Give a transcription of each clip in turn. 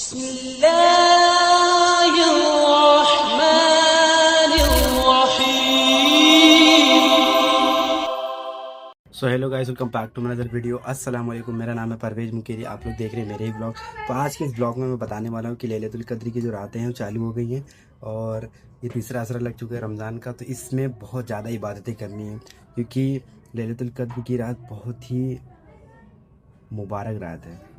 So hello guys, welcome back to my other video. अस्सलाम वालेकुम, मेरा नाम है परवेज मुकेरी। आप लोग देख रहे हैं मेरे ही ब्लॉग। तो आज के इस ब्लॉग में मैं बताने वाला हूँ कि लैलतुल क़द्र की जो रातें हैं वो चालू हो गई हैं और ये तीसरा असरा लग चुका है रमज़ान का। तो इसमें बहुत ज़्यादा इबादतें करनी हैं क्योंकि लैलतुल क़द्र की रात बहुत ही मुबारक रात है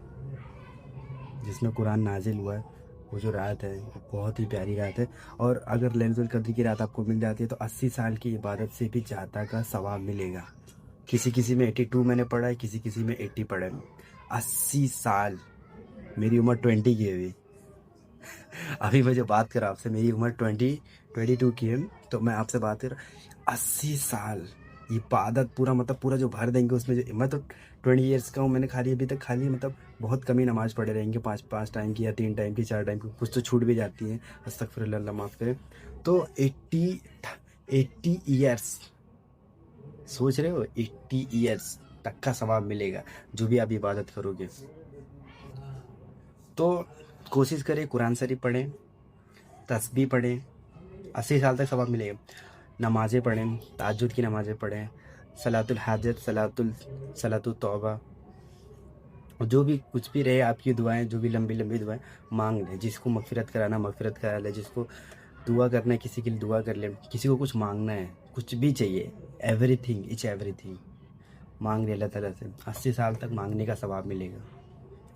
जिसमें कुरान नाजिल हुआ है। वो जो रात है वो बहुत ही प्यारी रात है और अगर लैलतुल क़द्र की रात आपको मिल जाती है तो 80 साल की इबादत से भी ज़्यादा का सवाब मिलेगा। किसी में 82 मैंने पढ़ा है, किसी में 80 पढ़ा है। 80 साल, मेरी उम्र 20 की है अभी। अभी मैं जो बात कर रहा हूँ आपसे, मेरी उम्र 22 की है। तो मैं आपसे बात कर रहा हूँ 80 साल इबादत, पूरा मतलब पूरा जो भर देंगे उसमें। जो मैं तो 20 ईयर्स का हूँ, मैंने अभी तक खाली मतलब बहुत कम ही नमाज़ पढ़े रहेंगे, 5 टाइम की या 3 टाइम की, 4 टाइम की, कुछ तो छूट भी जाती है, अस्तगफिरुल्लाह, अल्लाह माफ़ करे। तो 80 ईयर्स, सोच रहे हो 80 ईयर्स तक का सवाब मिलेगा जो भी आप इबादत करोगे। तो कोशिश करें कुरान शरीफ पढ़ें, तस्बीह पढ़ें, 80 साल तक सवाब मिलेगा। नमाज़ें पढ़ें, तहज्जुद की नमाज़ें पढ़ें, सलातुल हाजत, सलातुल तौबा, जो भी कुछ भी रहे आपकी दुआएं, जो भी लंबी लंबी दुआएं मांग लें। जिसको मगफिरत कराना मगफिरत करा ले, जिसको दुआ करना है किसी के लिए दुआ कर ले, किसी को कुछ मांगना है, कुछ भी चाहिए, एवरीथिंग मांग ले अल्लाह ताला से। 80 साल तक मांगने का सवाब मिलेगा,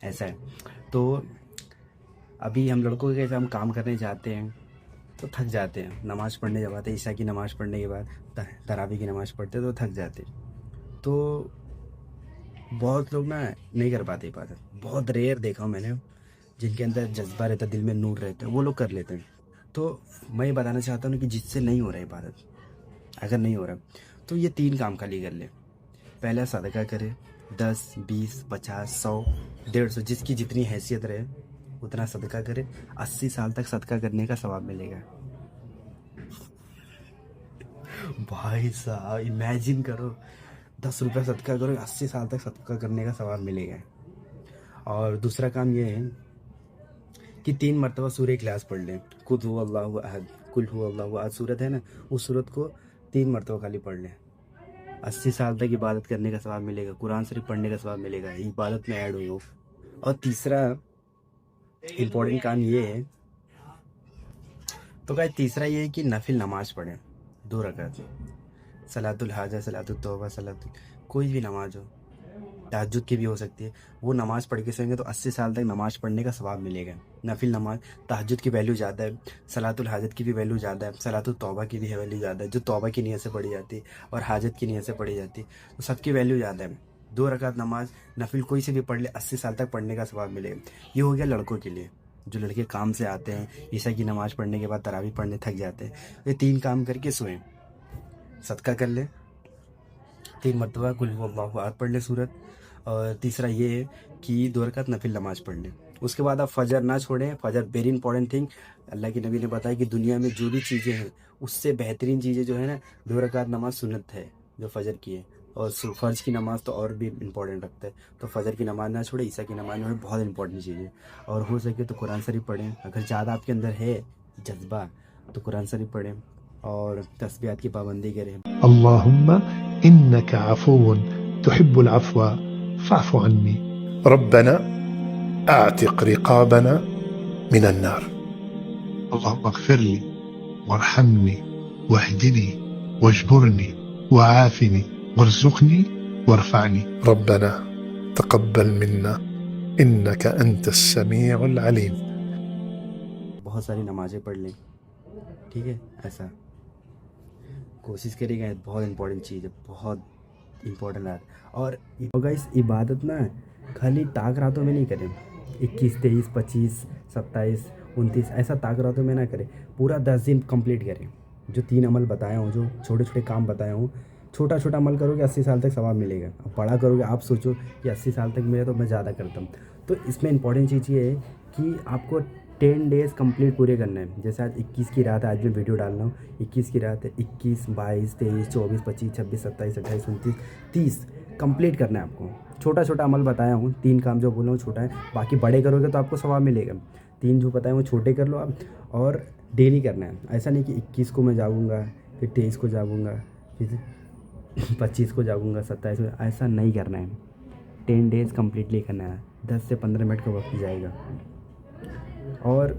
ऐसा है। तो अभी हम लड़कों के जैसे हम काम करने जाते हैं तो थक जाते हैं, नमाज़ पढ़ने जब आते हैं, ईशा की नमाज़ पढ़ने के बाद तरावी की नमाज़ पढ़ते तो थक जाते हैं। तो बहुत लोग ना नहीं कर पाते इबादत, बहुत रेयर देखा हूँ मैंने जिनके अंदर जज्बा रहता है, दिल में नूर रहता है, वो लोग कर लेते हैं। तो मैं ये बताना चाहता हूँ कि जिससे नहीं हो रहा है इबादत, अगर नहीं हो रहा तो ये 3 काम खाली कर ले। पहला सदका करे, 10, 20, 50, 100, 150, जिसकी जितनी हैसियत रहे उतना सदका करे। 80 साल तक सदका करने का सवाब मिलेगा। भाई साहब इमेजिन करो, 10 रुपये सदका करो, 80 साल तक सदका करने का सवाब मिलेगा। और दूसरा काम ये है कि 3 मरतबा सूरह इखलास पढ़ लें। कुल हुवल्लाहु अहद, कुल हुवल्लाहु अहद सूरत है ना, उस सूरत को 3 मरतबा खाली पढ़ लें। 80 साल तक इबादत करने का सवाब मिलेगा, कुरान शरीफ पढ़ने का सवाब मिलेगा, इबादत में ऐड हो। और तीसरा इम्पोर्टेंट काम ये है, तो क्या तीसरा ये है कि नफिल नमाज पढ़ें 2 रकात, सलातुल हाजा, सलातुल तौबा, सलातुल कोई भी नमाज हो, तहज्जुद की भी हो सकती है। वो नमाज़ पढ़ के सोएंगे तो 80 साल तक नमाज़ पढ़ने का सवाब मिलेगा। नफिल नमाज, तहज्जुद की वैल्यू ज़्यादा है, सलातुल हाजत की भी वैल्यू ज़्यादा है, सलातुल तौबा की भी वैल्यू ज़्यादा है, जो तौबा की नीयत से पढ़ी जाती है और हाजत की नीयत से पढ़ी जाती है, तो सबकी वैल्यू ज़्यादा है। 2 रकात नमाज नफिल कोई से भी पढ़ ले, 80 साल तक पढ़ने का सवाब मिलेगा। ये हो गया लड़कों के लिए, जो लड़के काम से आते हैं, ईशा की नमाज़ पढ़ने के बाद तरावी पढ़ने थक जाते हैं। ये 3 काम करके सोएं, सदका कर ले, 3 मरतबा कुल हुवल्लाहु अहद पढ़ ले सूरत, और तीसरा ये है कि 2 रकात नफिल नमाज पढ़ लें। उसके बाद आप फजर ना छोड़ें। फजर वेरी इंपॉर्टेंट थिंग। अल्लाह के नबी ने बताया कि दुनिया में जो भी चीज़ें हैं उससे बेहतरीन चीज़ें जो है ना, 2 रकात नमाज सुन्नत है जो फजर की है, और फ़र्ज की नमाज तो और भी इंपॉर्टेंट रखता है। तो फजर की नमाज ना छोड़े, ईशा की नमाज में बहुत इंपॉर्टेंट चीज़ है। और हो सके तो कुरान शरीफ पढ़ें, अगर ज़्यादा आपके अंदर है जज्बा तो कुरान शरीफ पढ़ें और तस्बीहात की पाबंदी करें। अल्लाहुम्मा इन्नका अफ़ुव्वुन तुहिब्बुल अफ़्व फ़अफ़ु अन्नी। रब्बना अअतिक़ रिक़ाबना मिनन नार। अल्लाहुम्मा इग़फ़िरली वरहमनी वहदिनी वजबुरनी वआफ़िनी वरज़ुक़नी वरफ़अनी। रब्बना तक़ब्बल मिन्ना इन्नका अंतस समीउल अलीम। बहुत सारी नमाज़ें पढ़ लें, ठीक है, ऐसा कोशिश करेगा। बहुत इंपॉर्टेंट चीज़ है, बहुत इंपॉर्टेंट है। और गाइस इबादत ना खाली ताक रातों में नहीं करें, 21, 23, 25, 27, 29 ऐसा ताक रातों में ना करें। पूरा 10 दिन कंप्लीट करें। जो 3 अमल बताया हूँ, जो छोटे छोटे काम बताया हूँ, छोटा छोटा अमल करोगे 80 साल तक सवाब मिलेगा। अब बड़ा करोगे, आप सोचो कि 80 साल तक मिले तो मैं ज़्यादा करता हूँ। तो इसमें इंपॉर्टेंट चीज़ ये है कि आपको 10 डेज़ कंप्लीट पूरे करना है। जैसे आज 21 की रात है, आज मैं वीडियो डाल रहा हूँ, 21 की रात है, 21, 22, 23, 24, 25, 26, 27, 28, 29, 30 कंप्लीट करना है आपको। छोटा छोटा अमल बताया हूँ, 3 काम जो बोला हूँ छोटा है, बाकी बड़े करोगे तो आपको सवाब मिलेगा। 3 जो बताए वो छोटे कर लो आप, और डेली करना है। ऐसा नहीं कि 21 को मैं जागूंगा, फिर 23 को जागूंगा, फिर 25 को जागूंगा, 27 को, ऐसा नहीं करना है। 10 डेज़ कम्प्लीटली करना है, 10 से 15 मिनट का वक्त जाएगा। और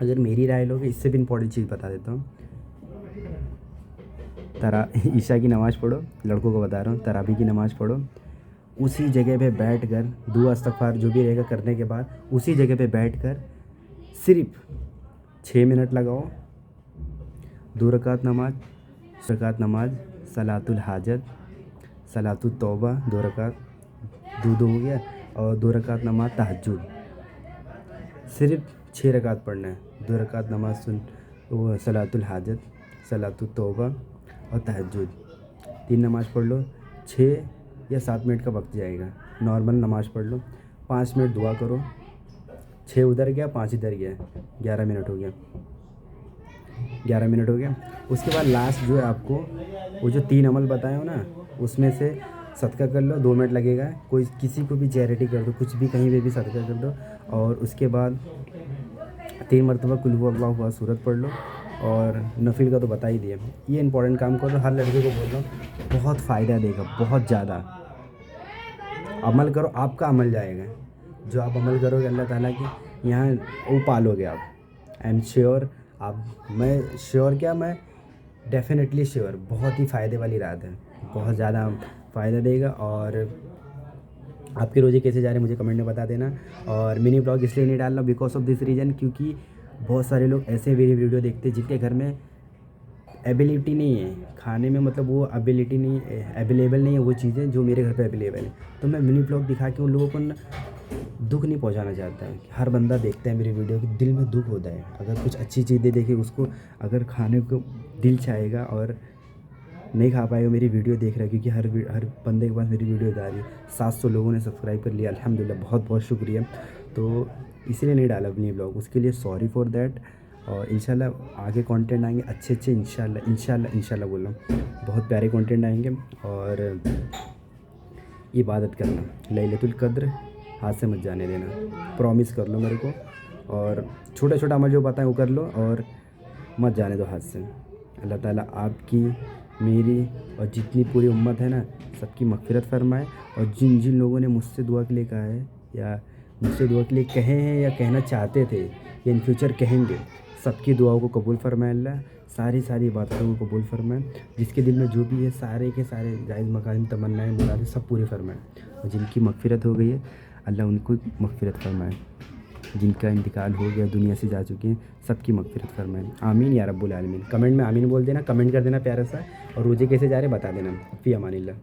अगर मेरी राय लोगे, इससे भी इम्पोर्टेंट चीज़ बता देता हूँ। ईशा की नमाज़ पढ़ो, लड़कों को बता रहा हूँ, तरावी की नमाज़ पढ़ो, उसी जगह पे बैठ कर दुआ इस्तग़फ़ार जो भी रहेगा करने के बाद उसी जगह पे बैठ कर सिर्फ 6 मिनट लगाओ। 2 रकात नमाज, सलातुल हाजत, सलातुल तौबा 2 रकात, 2 हो गया, और 2 रकात नमाज तहज्जुद। सिर्फ 6 रकात पढ़ना है। 2 रकात नमाज वो सलातुल हाजत, सलातुल तौबा और तहज्जुद, 3 नमाज़ पढ़ लो। 6 या 7 मिनट का वक्त जाएगा। नॉर्मल नमाज़ पढ़ लो, 5 मिनट दुआ करो। 6 उधर गया, 5 इधर गया, 11 मिनट हो गया। 11 मिनट हो गया। उसके बाद लास्ट जो है आपको वो जो 3 अमल बताए हो ना, उसमें से सदका कर लो, 2 मिनट लगेगा। कोई किसी को भी चैरिटी कर दो, कुछ भी कहीं पे भी सदका कर दो। और उसके बाद 3 मरतबा कुल हु अल्लाहु अहद सूरत पढ़ लो। और नफिल का तो बता ही दिया। ये इंपॉर्टेंट काम करो, हर लड़के को बोल रहा हूँ, बहुत फ़ायदा देगा, बहुत ज़्यादा। अमल करो, आपका अमल जाएगा। जो आप अमल करोगे अल्लाह ताला की यहाँ वो पालोगे आप। I am sure. मैं श्योर क्या, मैं डेफिनेटली श्योर। बहुत ही फ़ायदे वाली रात है, बहुत ज़्यादा फ़ायदा देगा। और आपके रोज़े कैसे जा रहे हैं मुझे कमेंट में बता देना। और मिनी ब्लॉग इसलिए नहीं डाल रहा बिकॉज ऑफ दिस रीज़न, क्योंकि बहुत सारे लोग ऐसे मेरी वीडियो देखते हैं जिनके घर में एबिलिटी नहीं है खाने में, मतलब वो एबिलिटी नहीं, अवेलेबल नहीं है वो चीज़ें जो मेरे घर पे अवेलेबल है। तो मैं मिनी ब्लॉग दिखा के उन लोगों को दुख नहीं पहुंचाना चाहता है। हर बंदा देखता है मेरी वीडियो कि दिल में दुख होता है। अगर कुछ अच्छी चीज़ें देखे, उसको अगर खाने को दिल चाहेगा और नहीं खा पाएगा, मेरी वीडियो देख रहा है, क्योंकि हर बंदे के पास मेरी वीडियो जा रही है। 700 लोगों ने सब्सक्राइब कर लिया, अल्हम्दुलिल्लाह, बहुत बहुत शुक्रिया। तो इसीलिए नहीं डाला मिनी ब्लॉग, उसके लिए सॉरी फॉर दैट। और इंशाल्लाह आगे कंटेंट आएंगे अच्छे इंशाल्लाह बोल रहा हूँ, बहुत प्यारे कंटेंट आएंगे। और इबादत करना, लैलतुल कद्र हाथ से मत जाने देना, प्रॉमिस कर लो मेरे को। और छोटा छोटा अमल जो बताएं वो कर लो और मत जाने दो हाथ से। अल्लाह ताला आपकी, मेरी और जितनी पूरी उम्मत है ना, सबकी मग़फ़िरत फरमाए। और जिन जिन लोगों ने मुझसे दुआ के लिए कहा है, या मुझसे दुआ के लिए कहे हैं, या कहना चाहते थे, या इन फ्यूचर कहेंगे, सबकी दुआओं को कबूल फरमाए अल्लाह। सारी बातों को कबूल फरमाए। जिसके दिल में जो भी है सारे के सारे जायज़ मकासद तमन्नाएं मुरादें सब पूरी फरमाए। और जिनकी मग़फ़िरत हो गई है अल्लाह उनको मग़फ़िरत फरमाए। जिनका इंतकाल हो गया, दुनिया से जा चुके हैं, सबकी मग़फ़िरत फरमाए। आमीन या रब्बुल आलमीन। कमेंट में आमीन बोल देना, कमेंट कर देना प्यारा सा। और रोज़े कैसे जा रहे बता देना। फ़ी अमानिल्लाह।